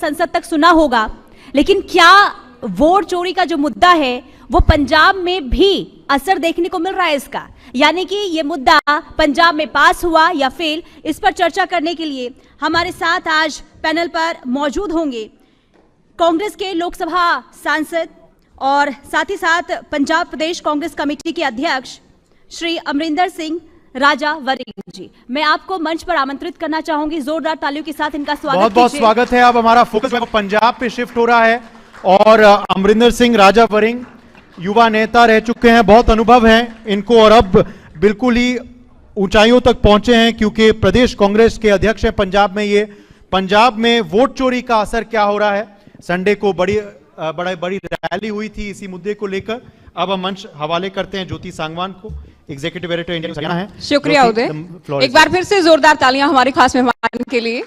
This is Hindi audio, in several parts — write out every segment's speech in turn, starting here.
संसद तक सुना होगा, लेकिन क्या वोट चोरी का जो मुद्दा है वो पंजाब में भी असर देखने को मिल रहा है इसका? यानी कि ये मुद्दा पंजाब में पास हुआ या फेल, इस पर चर्चा करने के लिए हमारे साथ आज पैनल पर मौजूद होंगे कांग्रेस के लोकसभा सांसद और साथ ही साथ पंजाब प्रदेश कांग्रेस कमेटी के अध्यक्ष श्री अमरिंदर सिंह राजा वरिंग जी। मैं आपको मंच पर आमंत्रित करना चाहूंगी, जोरदार तालियों के साथ इनका स्वागत बहुत बहुत स्वागत है। अब हमारा फोकस पंजाब पे शिफ्ट हो रहा है और अमरिंदर सिंह राजा वरिंग युवा नेता रह चुके हैं, बहुत अनुभव है इनको और अब बिल्कुल ही ऊंचाइयों तक पहुंचे हैं क्योंकि प्रदेश कांग्रेस के अध्यक्ष हैं पंजाब में। ये पंजाब में वोट चोरी का असर क्या हो रहा है, संडे को बड़ी रैली हुई थी इसी मुद्दे को लेकर। अब हम मंच हवाले करते हैं ज्योति सांगवान को, एग्जीक्यूटिव एडिटर इंडिया हरियाणा है। शुक्रिया उदय, एक बार फिर से जोरदार तालियां हमारे खास मेहमान के लिए।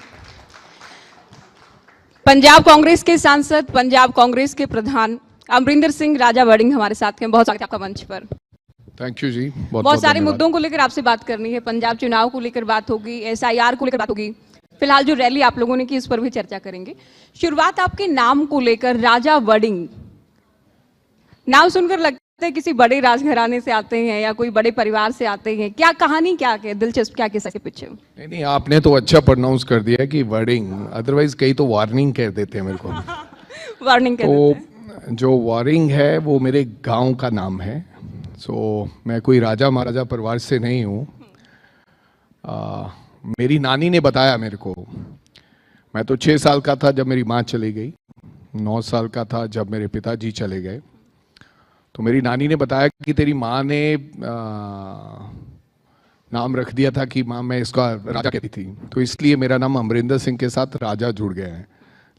पंजाब कांग्रेस के सांसद, पंजाब कांग्रेस के प्रधान अमरिंदर सिंह राजा वरिंग हमारे साथ हैं। बहुत स्वागत है आपका मंच पर। थैंक यू जी। बहुत सारे मुद्दों को लेकर आपसे बात करनी है। पंजाब चुनाव को लेकर बात होगी, SIR को लेकर बात होगी, फिलहाल जो रैली आप लोगों ने की इस पर भी चर्चा करेंगे। शुरुआत आपके नाम को लेकर, राजा वरिंग नाम सुनकर लगता है किसी बड़े राजघराने से आते हैं या कोई बड़े परिवार से आते हैं। क्या कहानी, क्या दिलचस्प क्या किस्सा के पीछे? नहीं, आपने तो अच्छा प्रोनाउंस कर दिया कि वरिंग, अदरवाइज कई तो वार्निंग कह देते हैं मेरे को। वार्निंग तो जो वरिंग है वो मेरे गांव का नाम है। मैं कोई राजा महाराजा परिवार से नहीं हूँ। मेरी नानी ने बताया मेरे को। मैं तो 6 साल का था जब मेरी माँ चली गई, 9 साल का था जब मेरे पिताजी चले गए। तो मेरी नानी ने बताया कि तेरी माँ ने नाम रख दिया था कि माँ मैं इसका राजा कहती थी, तो इसलिए मेरा नाम अमरिंदर सिंह के साथ राजा जुड़ गया है।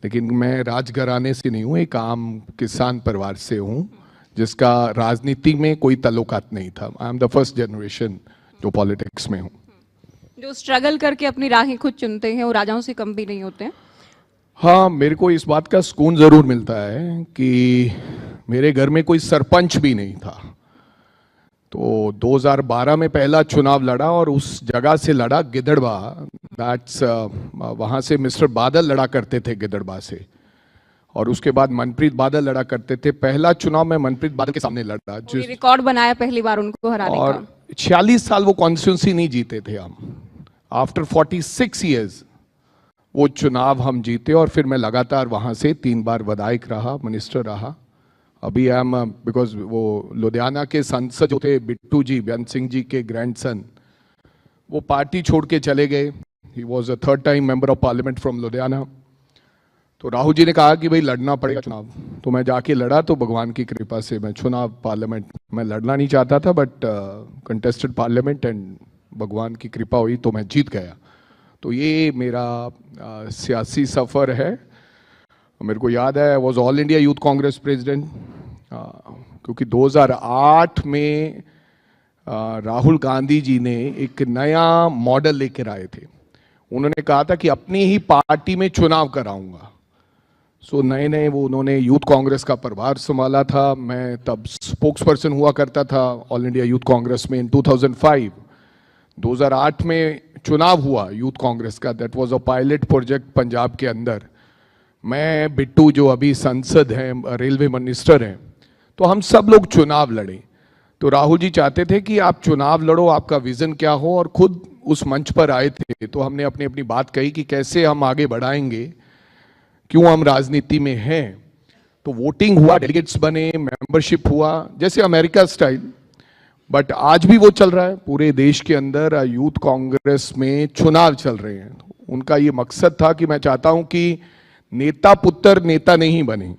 लेकिन मैं राजघराने से नहीं हूँ, एक आम किसान परिवार से हूँ जिसका राजनीति में कोई ताल्लुकात नहीं था। I am the first generation जो पॉलिटिक्स में हूँ। जो स्ट्रगल करके अपनी राहें खुद चुनते हैं वो राजाओं से कम भी नहीं होते हैं। हाँ, मेरे को इस बात का सुकून जरूर मिलता है कि मेरे घर में कोई सरपंच भी नहीं था। तो 2012 में पहला चुनाव लड़ा और उस जगह से लड़ा गिदड़बा। दैट्स वहाँ से मिस्टर बादल लड़ा करते थे गिदड़बा से, और उसके बाद मनप्रीत बादल लड़ा करते थे। पहला चुनाव में मनप्रीत बादल के सामने लड़ा, जो रिकॉर्ड बनाया पहली बार उनको हराने का। और 46 साल वो कॉन्स्टिट्यूंसी नहीं जीते थे हम। आफ्टर 46 ईयर्स वो चुनाव हम जीते और फिर मैं लगातार वहाँ से 3 बार विधायक रहा, मिनिस्टर रहा। अभी आई एम बिकॉज वो लुधियाना के सांसद जो थे बिट्टू जी, बेअंत सिंह जी के ग्रैंडसन, वो पार्टी छोड़ के चले गए। He was a 3rd time member of parliament from Ludhiana. तो राहुल जी ने कहा कि भाई लड़ना पड़ेगा चुनाव, तो मैं जाके लड़ा। तो भगवान की कृपा से मैं चुनाव पार्लियामेंट मैं लड़ना नहीं चाहता था, बट कंटेस्टेड पार्लियामेंट एंड भगवान की कृपा हुई तो मैं जीत गया। तो ये मेरा सियासी सफ़र है। मेरे को याद है, was all India youth Congress president, क्योंकि 2008 में राहुल गांधी जी ने एक नया मॉडल लेकर आए थे। उन्होंने कहा था कि अपनी ही पार्टी में चुनाव कराऊंगा। नए वो उन्होंने यूथ कांग्रेस का प्रभार संभाला था। मैं तब स्पोक्स पर्सन हुआ करता था ऑल इंडिया यूथ कांग्रेस में। इन 2005 2008 में चुनाव हुआ यूथ कांग्रेस का। That was a pilot project Punjab के अंदर। मैं, बिट्टू जो अभी संसद हैं, रेलवे मिनिस्टर हैं, तो हम सब लोग चुनाव लड़े। तो राहुल जी चाहते थे कि आप चुनाव लड़ो, आपका विजन क्या हो, और खुद उस मंच पर आए थे। तो हमने अपनी अपनी बात कही कि कैसे हम आगे बढ़ाएंगे, क्यों हम राजनीति में हैं। तो वोटिंग हुआ, डेलीगेट्स बने, मेंबरशिप हुआ, जैसे अमेरिका स्टाइल। बट आज भी वो चल रहा है पूरे देश के अंदर। यूथ कांग्रेस में चुनाव चल रहे हैं। उनका ये मकसद था कि मैं चाहता हूं कि नेता पुत्र नेता नहीं बने।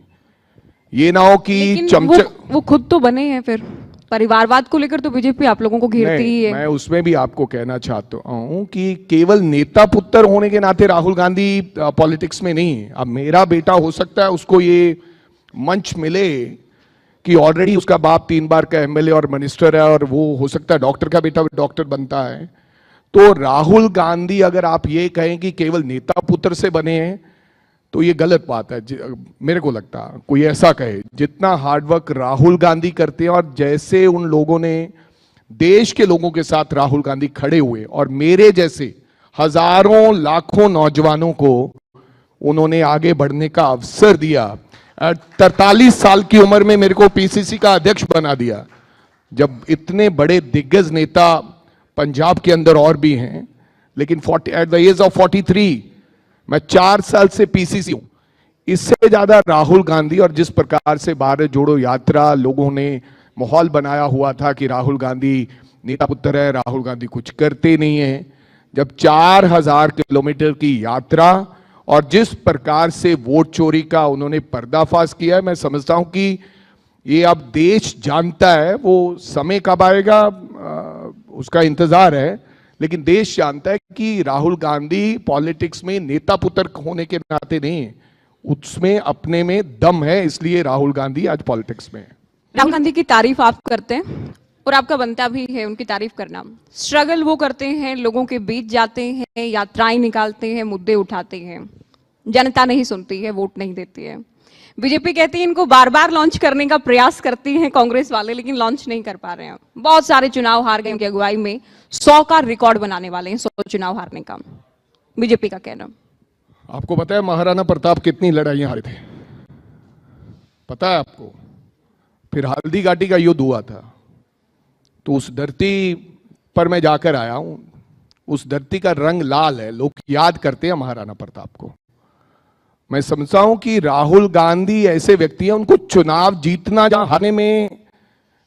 ये ना हो कि चमचा वो खुद तो बने हैं। फिर परिवारवाद को लेकर तो बीजेपी आप लोगों को घेरती ही है। मैं उसमें भी आपको कहना चाहता हूं कि केवल नेता पुत्र होने के नाते राहुल गांधी पॉलिटिक्स में नहीं है। अब मेरा बेटा हो सकता है उसको ये मंच मिले कि ऑलरेडी उसका बाप 3 बार का MLA और मिनिस्टर है, और वो हो सकता है डॉक्टर का बेटा डॉक्टर बनता है। तो राहुल गांधी, अगर आप ये कहें कि केवल नेता पुत्र से बने हैं, तो ये गलत बात है। मेरे को लगता है कोई ऐसा कहे, जितना हार्डवर्क राहुल गांधी करते हैं और जैसे उन लोगों ने देश के लोगों के साथ राहुल गांधी खड़े हुए और मेरे जैसे हजारों लाखों नौजवानों को उन्होंने आगे बढ़ने का अवसर दिया। 43 साल की उम्र में मेरे को पीसीसी का अध्यक्ष बना दिया। जब इतने बड़े दिग्गज नेता पंजाब के अंदर और भी हैं, लेकिन एट द एज ऑफ 43 मैं 4 साल से पीसीसी हूं। इससे ज्यादा राहुल गांधी, और जिस प्रकार से भारत जोड़ो यात्रा लोगों ने माहौल बनाया हुआ था कि राहुल गांधी नेता पुत्र है, राहुल गांधी कुछ करते नहीं है। जब 4000 किलोमीटर की यात्रा और जिस प्रकार से वोट चोरी का उन्होंने पर्दाफाश किया है, मैं समझता हूं कि ये अब देश जानता है। वो समय कब आएगा उसका इंतजार है, लेकिन देश जानता है कि राहुल गांधी पॉलिटिक्स में नेता पुत्र होने के नाते नहीं है, उसमें अपने में दम है, इसलिए राहुल गांधी आज पॉलिटिक्स में है। राहुल गांधी की तारीफ आप करते हैं और आपका बनता भी है उनकी तारीफ करना। स्ट्रगल वो करते हैं, लोगों के बीच जाते हैं, यात्राएं निकालते हैं, मुद्दे उठाते हैं। जनता नहीं सुनती है, वोट नहीं देती है। बीजेपी कहती है इनको बार बार लॉन्च करने का प्रयास करती हैं कांग्रेस वाले, लेकिन लॉन्च नहीं कर पा रहे हैं। बहुत सारे चुनाव हार गए उनकी अगुवाई में, 100 का रिकॉर्ड बनाने वाले हैं, 100 चुनाव हारने का बीजेपी का कहना। आपको पता है महाराणा प्रताप कितनी लड़ाइयां हारे थे? पता है आपको? फिर हल्दी घाटी का युद्ध हुआ था, तो उस धरती पर मैं जाकर आया हूं। उस धरती का रंग लाल है, लोग याद करते हैं महाराणा प्रताप को। मैं समझता हूं कि राहुल गांधी ऐसे व्यक्ति हैं, उनको चुनाव जीतना या हारने में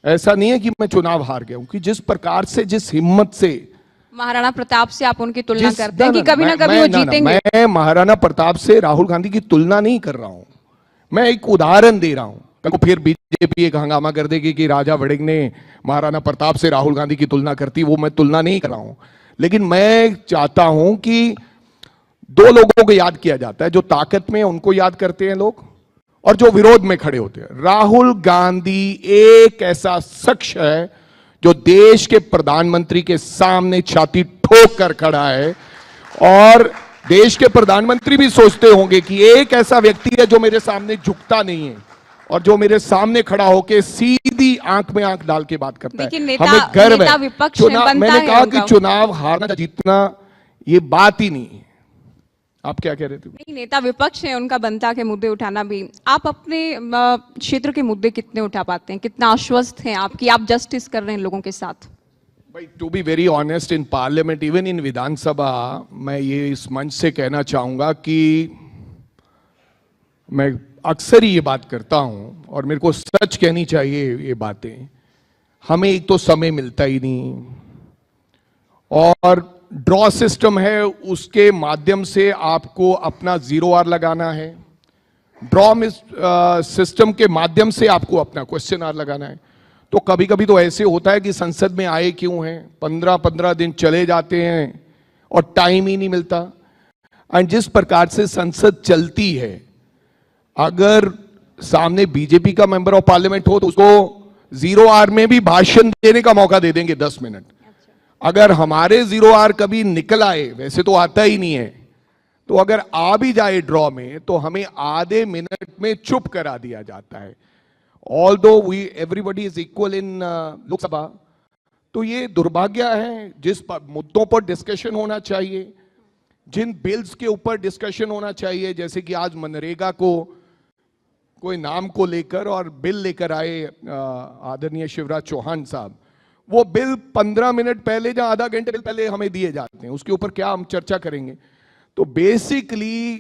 ऐसा नहीं है कि मैं चुनाव हार गया हूं, कि जिस प्रकार से, जिस हिम्मत से महाराणा प्रताप से आप उनकी तुलना करते हैं कि कभी ना कभी वो जीतेंगे। मैं महाराणा प्रताप से राहुल गांधी की तुलना नहीं कर रहा हूं, मैं एक उदाहरण दे रहा हूं। कल को फिर बीजेपी एक हंगामा कर देगी कि राजा वड़िंग ने महाराणा प्रताप से राहुल गांधी की तुलना करती, वो मैं तुलना नहीं कर रहा हूं। लेकिन मैं चाहता हूं कि 2 लोगों को याद किया जाता है, जो ताकत में उनको याद करते हैं लोग, और जो विरोध में खड़े होते हैं। राहुल गांधी एक ऐसा शख्स है जो देश के प्रधानमंत्री के सामने छाती ठोक कर खड़ा है, और देश के प्रधानमंत्री भी सोचते होंगे कि एक ऐसा व्यक्ति है जो मेरे सामने झुकता नहीं है और जो मेरे सामने खड़ा होकर सीधी आंख में आंख डाल के बात करता है। हमें गर्व है। मैंने कहा कि चुनाव हारना जीतना ये बात ही नहीं है। आप क्या कह रहे थे? नहीं, नेता विपक्ष है, उनका बनता के मुद्दे उठाना भी। आप अपने क्षेत्र के मुद्दे कितने उठा पाते हैं? कितना आश्वस्त हैं आप कि आप जस्टिस कर रहे हैं लोगों के साथ? भाई, to be very honest, in parliament, even in Vidhan Sabha, मैं ये इस मंच से कहना चाहूंगा कि मैं अक्सर ही ये बात करता हूं, और मेरे को सच कहनी चाहिए ये बातें। हमें एक तो समय मिलता ही नहीं, और ड्रॉ सिस्टम है, उसके माध्यम से आपको अपना 0 आर लगाना है। ड्रॉ सिस्टम के माध्यम से आपको अपना क्वेश्चन आर लगाना है। तो कभी कभी तो ऐसे होता है कि संसद में आए क्यों हैं, 15-15 दिन चले जाते हैं और टाइम ही नहीं मिलता। एंड जिस प्रकार से संसद चलती है, अगर सामने बीजेपी का मेंबर ऑफ पार्लियामेंट हो तो उसको 0 आर में भी भाषण देने का मौका दे देंगे 10 मिनट। अगर हमारे 0 आर कभी निकल आए, वैसे तो आता ही नहीं है, तो अगर आ भी जाए ड्रॉ में, तो हमें आधे मिनट में चुप करा दिया जाता है। Although everybody is equal in Lok Sabha. तो ये दुर्भाग्य है। जिस मुद्दों पर डिस्कशन होना चाहिए, जिन बिल्स के ऊपर डिस्कशन होना चाहिए, जैसे कि आज मनरेगा को कोई नाम को लेकर और बिल लेकर आए आदरणीय शिवराज चौहान साहब, वो बिल 15 मिनट पहले या आधा घंटे पहले हमें दिए जाते हैं, उसके ऊपर क्या हम चर्चा करेंगे? तो बेसिकली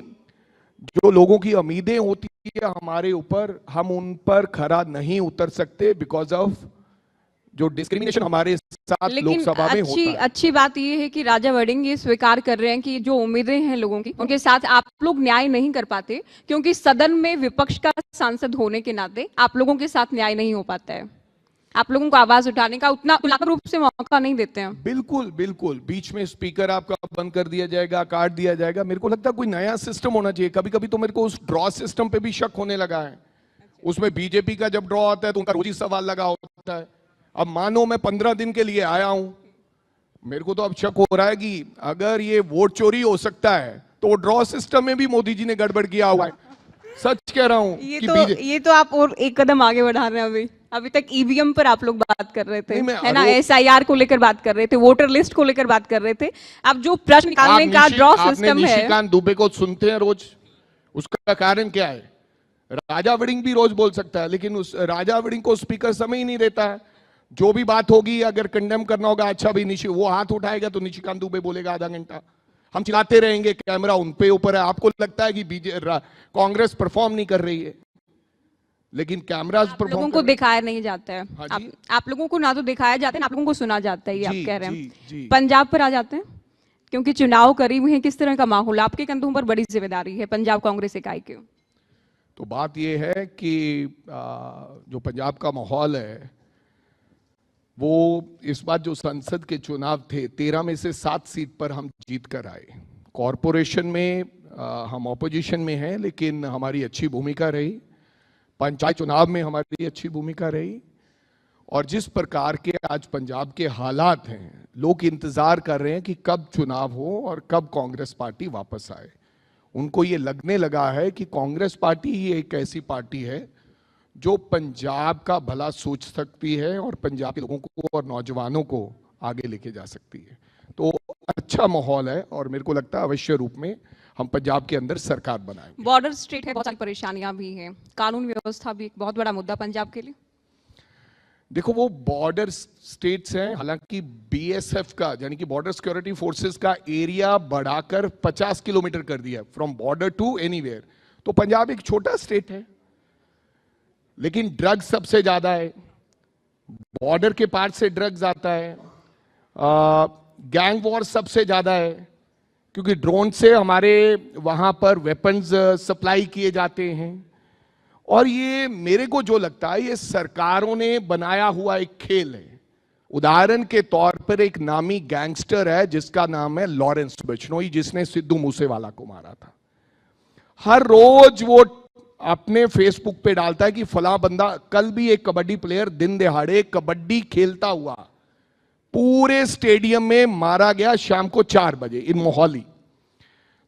जो लोगों की उम्मीदें होती है हमारे ऊपर, हम उन पर खरा नहीं उतर सकते बिकॉज ऑफ जो डिस्क्रिमिनेशन हमारे साथ लोकसभा में होता है। अच्छी बात यह है कि राजा वड़िंग ये स्वीकार कर रहे हैं कि जो उम्मीदें हैं लोगों की, उनके साथ आप लोग न्याय नहीं कर पाते, क्योंकि सदन में विपक्ष का सांसद होने के नाते आप लोगों के साथ न्याय नहीं हो पाता है। आप लोगों को आवाज उठाने का उतना खुला रूप से मौका नहीं देते हैं। बिल्कुल बिल्कुल, बीच में स्पीकर आपका बंद कर दिया जाएगा, काट दिया जाएगा। मेरे को लगता है कोई नया सिस्टम होना चाहिए। कभी कभी तो मेरे को उस ड्रॉ सिस्टम पे भी शक होने लगा है। उसमें बीजेपी का जब ड्रॉ आता है तो उनका रोज ही सवाल लगा होता है। अब मानो मैं 15 दिन के लिए आया हूं, मेरे को तो अब शक हो रहा है कि अगर ये वोट चोरी हो सकता है तो ड्रॉ सिस्टम में भी मोदी जी ने गड़बड़ किया हुआ है। सच कह रहा हूं। ये तो आप और एक कदम आगे बढ़ा रहे हैं। अभी तक ईवीएम पर आप लोग बात कर रहे थे, है ना, SIR को लेकर बात कर रहे थे, वोटर लिस्ट को लेकर बात कर रहे थे। अब जो प्रश्न निकालने का ड्रॉ सिस्टम है। निशिकांत दुबे को सुनते हैं रोज, उसका कारण क्या है? राजा वड़िंग भी रोज बोल सकता है, लेकिन उस राजा वड़िंग को स्पीकर समय ही नहीं देता है। जो भी बात होगी अगर कंडेम करना होगा, अच्छा भी निशी वो हाथ उठाएगा तो निशिकांत दुबे बोलेगा आधा घंटा, हम चिल्लाते रहेंगे, कैमरा उन पे ऊपर है। आपको लगता है कि कांग्रेस परफॉर्म नहीं कर रही है, लेकिन कैमरास लोगों को दिखाया नहीं जाता है। हाँ आप लोगों को ना तो दिखाया जाता है ना आप लोगों को सुना जाता है, ये आप कह रहे जी। हैं। पंजाब पर आ जाते हैं, क्योंकि चुनाव करीब हैं, किस तरह का माहौल? आपके कंधों पर बड़ी जिम्मेदारी है पंजाब कांग्रेस इकाई की। तो बात यह है कि जो पंजाब का माहौल है वो इस बार जो संसद के चुनाव थे 13 में से 7 सीट पर हम जीत कर आए। कॉरपोरेशन में हम ऑपोजिशन में हैं, लेकिन हमारी अच्छी भूमिका रही। पंचायत चुनाव में हमारी अच्छी भूमिका रही। और जिस प्रकार के आज पंजाब के हालात हैं, लोग इंतजार कर रहे हैं कि कब चुनाव हो और कब कांग्रेस पार्टी वापस आए। उनको ये लगने लगा है कि कांग्रेस पार्टी ही एक ऐसी पार्टी है जो पंजाब का भला सोच सकती है और पंजाब के लोगों को और नौजवानों को आगे लेके जा सकती है। तो अच्छा माहौल है और मेरे को लगता है अवश्य रूप में हम पंजाब के अंदर सरकार बनाएंगे। बॉर्डर स्टेट है, बहुत सारी परेशानियां भी हैं, कानून व्यवस्था भी एक बहुत बड़ा मुद्दा पंजाब के लिए। देखो, वो बॉर्डर स्टेट्स हैं, हालांकि बीएसएफ का यानी कि बॉर्डर सिक्योरिटी फोर्सेस का एरिया बढ़ाकर 50 किलोमीटर कर दिया फ्रॉम बॉर्डर टू एनीवेयर। तो पंजाब एक छोटा स्टेट है, लेकिन ड्रग्स सबसे ज्यादा है, बॉर्डर के पार से ड्रग्स आता है, गैंग वॉर सबसे ज्यादा है, क्योंकि ड्रोन से हमारे वहां पर वेपन्स सप्लाई किए जाते हैं। और ये मेरे को जो लगता है ये सरकारों ने बनाया हुआ एक खेल है। उदाहरण के तौर पर एक नामी गैंगस्टर है जिसका नाम है लॉरेंस बिश्नोई, जिसने सिद्धू मूसेवाला को मारा था। हर रोज वो अपने फेसबुक पे डालता है कि फला बंदा, कल भी एक कबड्डी प्लेयर दिन दहाड़े कबड्डी खेलता हुआ पूरे स्टेडियम में मारा गया शाम को 4 बजे इन मोहाली।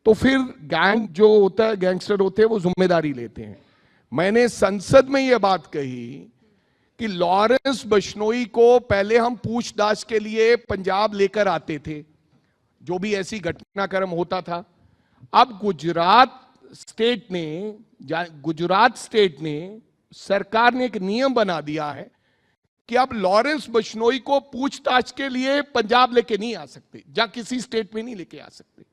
तो फिर गैंग जो होता है, गैंगस्टर होते हैं, वो जिम्मेदारी लेते हैं। मैंने संसद में यह बात कही कि लॉरेंस बिश्नोई को पहले हम पूछताछ के लिए पंजाब लेकर आते थे, जो भी ऐसी घटनाक्रम होता था। अब गुजरात स्टेट ने सरकार ने एक नियम बना दिया है कि अब लॉरेंस बिश्नोई को पूछताछ के लिए पंजाब लेके नहीं आ सकते, या किसी स्टेट में नहीं लेके आ सकते।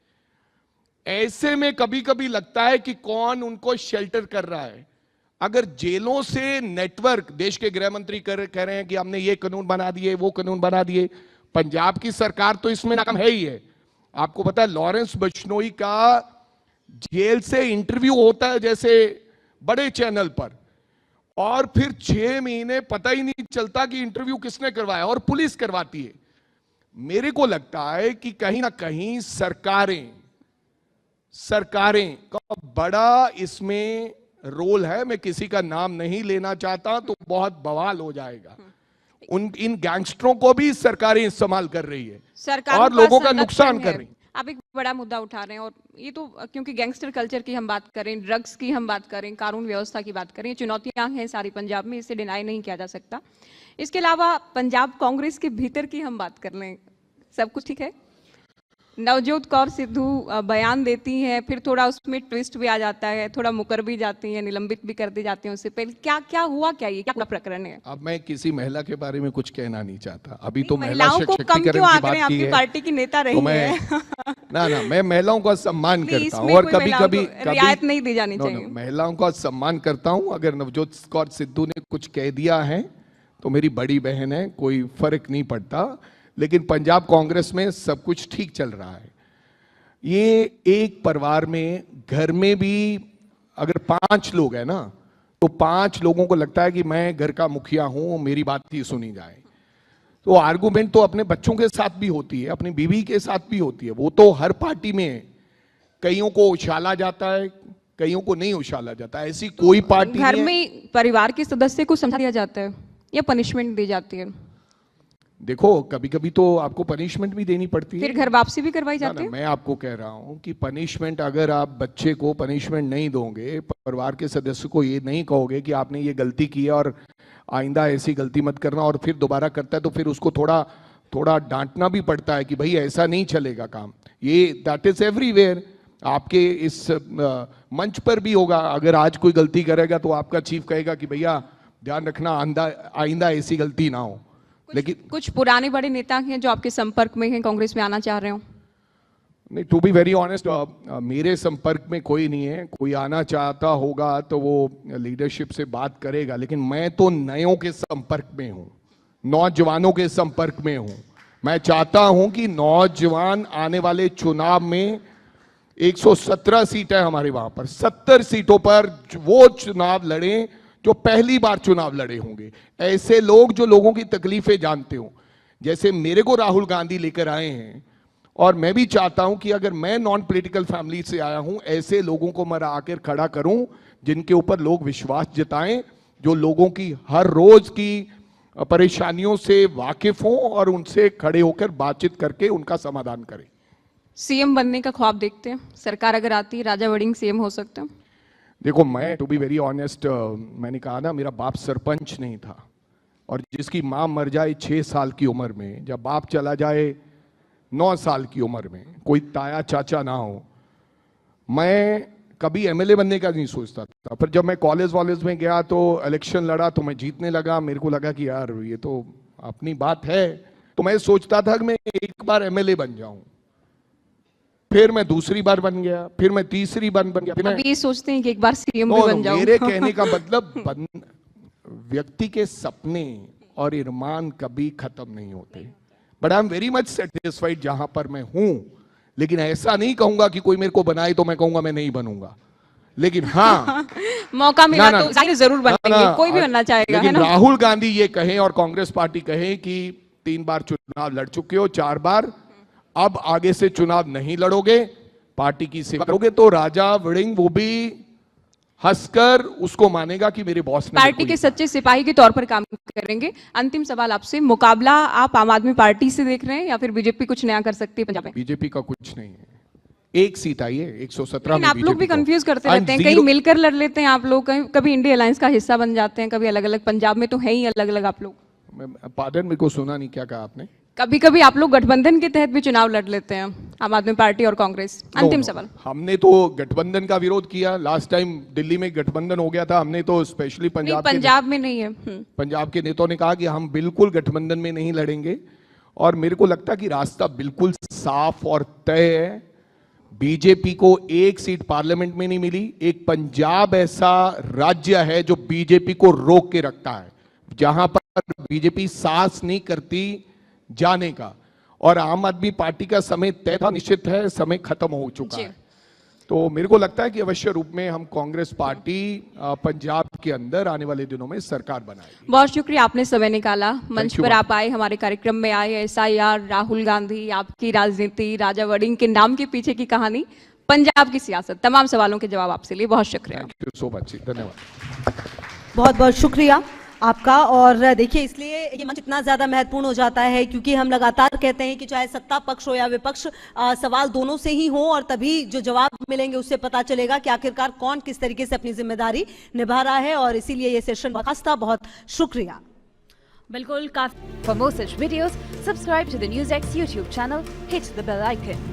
ऐसे में कभी कभी लगता है कि कौन उनको शेल्टर कर रहा है। अगर जेलों से नेटवर्क, देश के गृह मंत्री कह रहे हैं कि हमने ये कानून बना दिए, वो कानून बना दिए, पंजाब की सरकार तो इसमें नाकाम है ही है। आपको पता है लॉरेंस बिश्नोई का जेल से इंटरव्यू होता है जैसे बड़े चैनल पर, और फिर 6 महीने पता ही नहीं चलता कि इंटरव्यू किसने करवाया, और पुलिस करवाती है। मेरे को लगता है कि कहीं ना कहीं सरकारें का बड़ा इसमें रोल है। मैं किसी का नाम नहीं लेना चाहता, तो बहुत बवाल हो जाएगा। इन गैंगस्टरों को भी सरकारें इस्तेमाल कर रही है और लोगों का नुकसान कर रही है। आप एक बड़ा मुद्दा उठा रहे हैं, और ये तो क्योंकि गैंगस्टर कल्चर की हम बात करें, ड्रग्स की हम बात करें, कानून व्यवस्था की बात करें, चुनौतियां हैं सारी पंजाब में, इसे डिनाई नहीं किया जा सकता। इसके अलावा पंजाब कांग्रेस के भीतर की हम बात कर लें, सब कुछ ठीक है? नवजोत कौर सिद्धू बयान देती हैं, फिर थोड़ा उसमें ट्विस्ट भी आ जाता है, थोड़ा मुकर भी जाती हैं, निलंबित भी कर दी जाती हैं उससे पहले। क्या हुआ, क्या ये क्या प्रकरण है? अब मैं किसी महिला के बारे में कुछ कहना नहीं चाहता। अभी तो महिला महिलाओं को कम क्यों आंक रहे हैं? आपकी पार्टी की नेता रही है। ना मैं महिलाओं का सम्मान करता हूँ, और कभी कभी रियायत नहीं दी जानी चाहिए। महिलाओं का सम्मान करता हूँ। अगर नवजोत कौर सिद्धू ने कुछ कह दिया है तो मेरी बड़ी बहन है, कोई फर्क नहीं पड़ता। लेकिन पंजाब कांग्रेस में सब कुछ ठीक चल रहा है। ये एक परिवार में, घर में भी अगर 5 लोग हैं ना, तो 5 लोगों को लगता है कि मैं घर का मुखिया हूं, मेरी बात ही सुनी जाए। तो आर्गुमेंट तो अपने बच्चों के साथ भी होती है, अपनी बीवी के साथ भी होती है। वो तो हर पार्टी में है। कईयों को उछाला जाता है, कईयों को नहीं उछाला जाता। ऐसी कोई पार्टी घर में परिवार के सदस्य को समझा दिया जाता है या पनिशमेंट दी जाती है? देखो, कभी कभी तो आपको पनिशमेंट भी देनी पड़ती है, फिर घर वापसी भी करवाई जाती है। मैं आपको कह रहा हूं कि पनिशमेंट, अगर आप बच्चे को पनिशमेंट नहीं दोगे, परिवार के सदस्य को ये नहीं कहोगे कि आपने ये गलती की है और आइंदा ऐसी गलती मत करना, और फिर दोबारा करता है, तो फिर उसको थोड़ा डांटना भी पड़ता है कि भाई ऐसा नहीं चलेगा काम। ये दैट इज एवरीवेयर। आपके इस मंच पर भी होगा। अगर आज कोई गलती करेगा तो आपका चीफ कहेगा कि भैया ध्यान रखना, आइंदा ऐसी गलती ना हो। लेकिन कुछ पुराने बड़े नेता हैं जो आपके संपर्क में हैं, कांग्रेस में आना चाह रहे हो? नहीं, टू बी वेरी ऑनेस्ट, मेरे संपर्क में कोई नहीं है। कोई आना चाहता होगा तो वो लीडरशिप से बात करेगा, लेकिन मैं तो नयों के संपर्क में हूं, नौजवानों के संपर्क में हूं। मैं चाहता हूं कि नौजवान आने वाले चुनाव में 117 सीट है हमारे वहां पर, 70 सीटों पर वो चुनाव लड़ें जो पहली बार चुनाव लड़े होंगे। ऐसे लोग जो लोगों की तकलीफें जानते हो, जैसे मेरे को राहुल गांधी लेकर आए हैं। और मैं भी चाहता हूं कि अगर मैं नॉन पॉलिटिकल फैमिली से आया हूं, ऐसे लोगों को मैं आकर खड़ा करूं जिनके ऊपर लोग विश्वास जताएं, जो लोगों की हर रोज की परेशानियों से वाकिफ हों और उनसे खड़े होकर बातचीत करके उनका समाधान करें। सीएम बनने का ख्वाब देखते हैं? सरकार अगर आती है, राजा वड़िंग सीएम हो सकते हैं? देखो, मैं टू बी वेरी ऑनेस्ट, मैंने कहा ना, मेरा बाप सरपंच नहीं था। और जिसकी माँ मर जाए 6 साल की उम्र में, जब बाप चला जाए 9 साल की उम्र में, कोई ताया चाचा ना हो, मैं कभी एमएलए बनने का नहीं सोचता था। फिर जब मैं कॉलेज में गया तो इलेक्शन लड़ा तो मैं जीतने लगा। मेरे को लगा कि यार ये तो अपनी बात है, तो मैं सोचता था कि मैं एक बार एमएलए बन जाऊं। फिर मैं दूसरी बार बन गया, फिर मैं तीसरी बार बन गया। अभी ये सोचते हैं कि एक बार सीएम भी बन जाऊं। मेरे कहने का मतलब व्यक्ति के सपने और इरमान कभी खत्म नहीं होते। But I am very much satisfied जहां पर मैं हूं। लेकिन ऐसा नहीं कहूंगा कि कोई मेरे को बनाए तो मैं कहूंगा मैं नहीं बनूंगा। लेकिन हाँ, मौका मिला ना, तो जाहिर जरूर बनेंगे, कोई भी बनना चाहेगा, है लेकिन ना? राहुल गांधी ये कहें और कांग्रेस पार्टी कहे कि 3 बार चुनाव लड़ चुके हो, 4 बार, अब आगे से चुनाव नहीं लड़ोगे, पार्टी की सेवा करोगे, तो राजा वड़िंग वो भी हंसकर उसको मानेगा कि मेरे बॉस ने पार्टी के सच्चे सिपाही के तौर पर काम करेंगे। अंतिम सवाल आपसे, मुकाबला आप आम आदमी पार्टी से देख रहे हैं या फिर बीजेपी कुछ नया कर सकती है पंजाब में? बीजेपी का कुछ नहीं है। 1 सीट आई है 117 लेकिन में। आप लोग भी BJP को। कंफ्यूज करते And रहते हैं, zero- कहीं मिलकर लड़ लेते हैं आप लोग, कभी इंडिया अलायंस का हिस्सा बन जाते हैं, कभी अलग अलग। पंजाब में तो है ही अलग अलग आप लोग। पार्डन, मेरे को सुना नहीं, क्या कहा आपने? कभी कभी आप लोग गठबंधन के तहत भी चुनाव लड़ लेते हैं, आम आदमी पार्टी और कांग्रेस। अंतिम सवाल। हमने तो गठबंधन का विरोध किया। लास्ट टाइम दिल्ली में गठबंधन हो गया था, हमने तो स्पेशली पंजाब में नहीं है। पंजाब के नेताओं ने कहा कि हम बिल्कुल गठबंधन में नहीं लड़ेंगे। और मेरे को लगता है कि रास्ता बिल्कुल साफ और तय है। बीजेपी को 1 सीट पार्लियामेंट में नहीं मिली। एक पंजाब ऐसा राज्य है जो बीजेपी को रोक के रखता है, जहां पर बीजेपी साहस नहीं करती जाने का। और आम आदमी पार्टी का समय तय था, निश्चित है समय खत्म हो चुका है। तो मेरे को लगता है कि अवश्य रूप में हम कांग्रेस पार्टी पंजाब के अंदर आने वाले दिनों में सरकार बनाएगी। बहुत शुक्रिया, आपने समय निकाला, मंच you, पर आप आए, हमारे कार्यक्रम में आए। SIR, राहुल गांधी, आपकी राजनीति, राजा वड़िंग के नाम के पीछे की कहानी, पंजाब की सियासत, तमाम सवालों के जवाब आपसे लिए बहुत शुक्रिया। थैंक यू सो मच, धन्यवाद। बहुत बहुत शुक्रिया आपका। और देखिए, इसलिए ये मंच इतना ज्यादा महत्वपूर्ण हो जाता है क्योंकि हम लगातार कहते हैं कि चाहे सत्ता पक्ष हो या विपक्ष, सवाल दोनों से ही हो और तभी जो जवाब मिलेंगे उससे पता चलेगा कि आखिरकार कौन किस तरीके से अपनी जिम्मेदारी निभा रहा है। और इसीलिए ये सेशन खास था। बहुत शुक्रिया। बिल्कुल काफी। For more such videos, subscribe to the NewsX YouTube channel, hit the bell icon.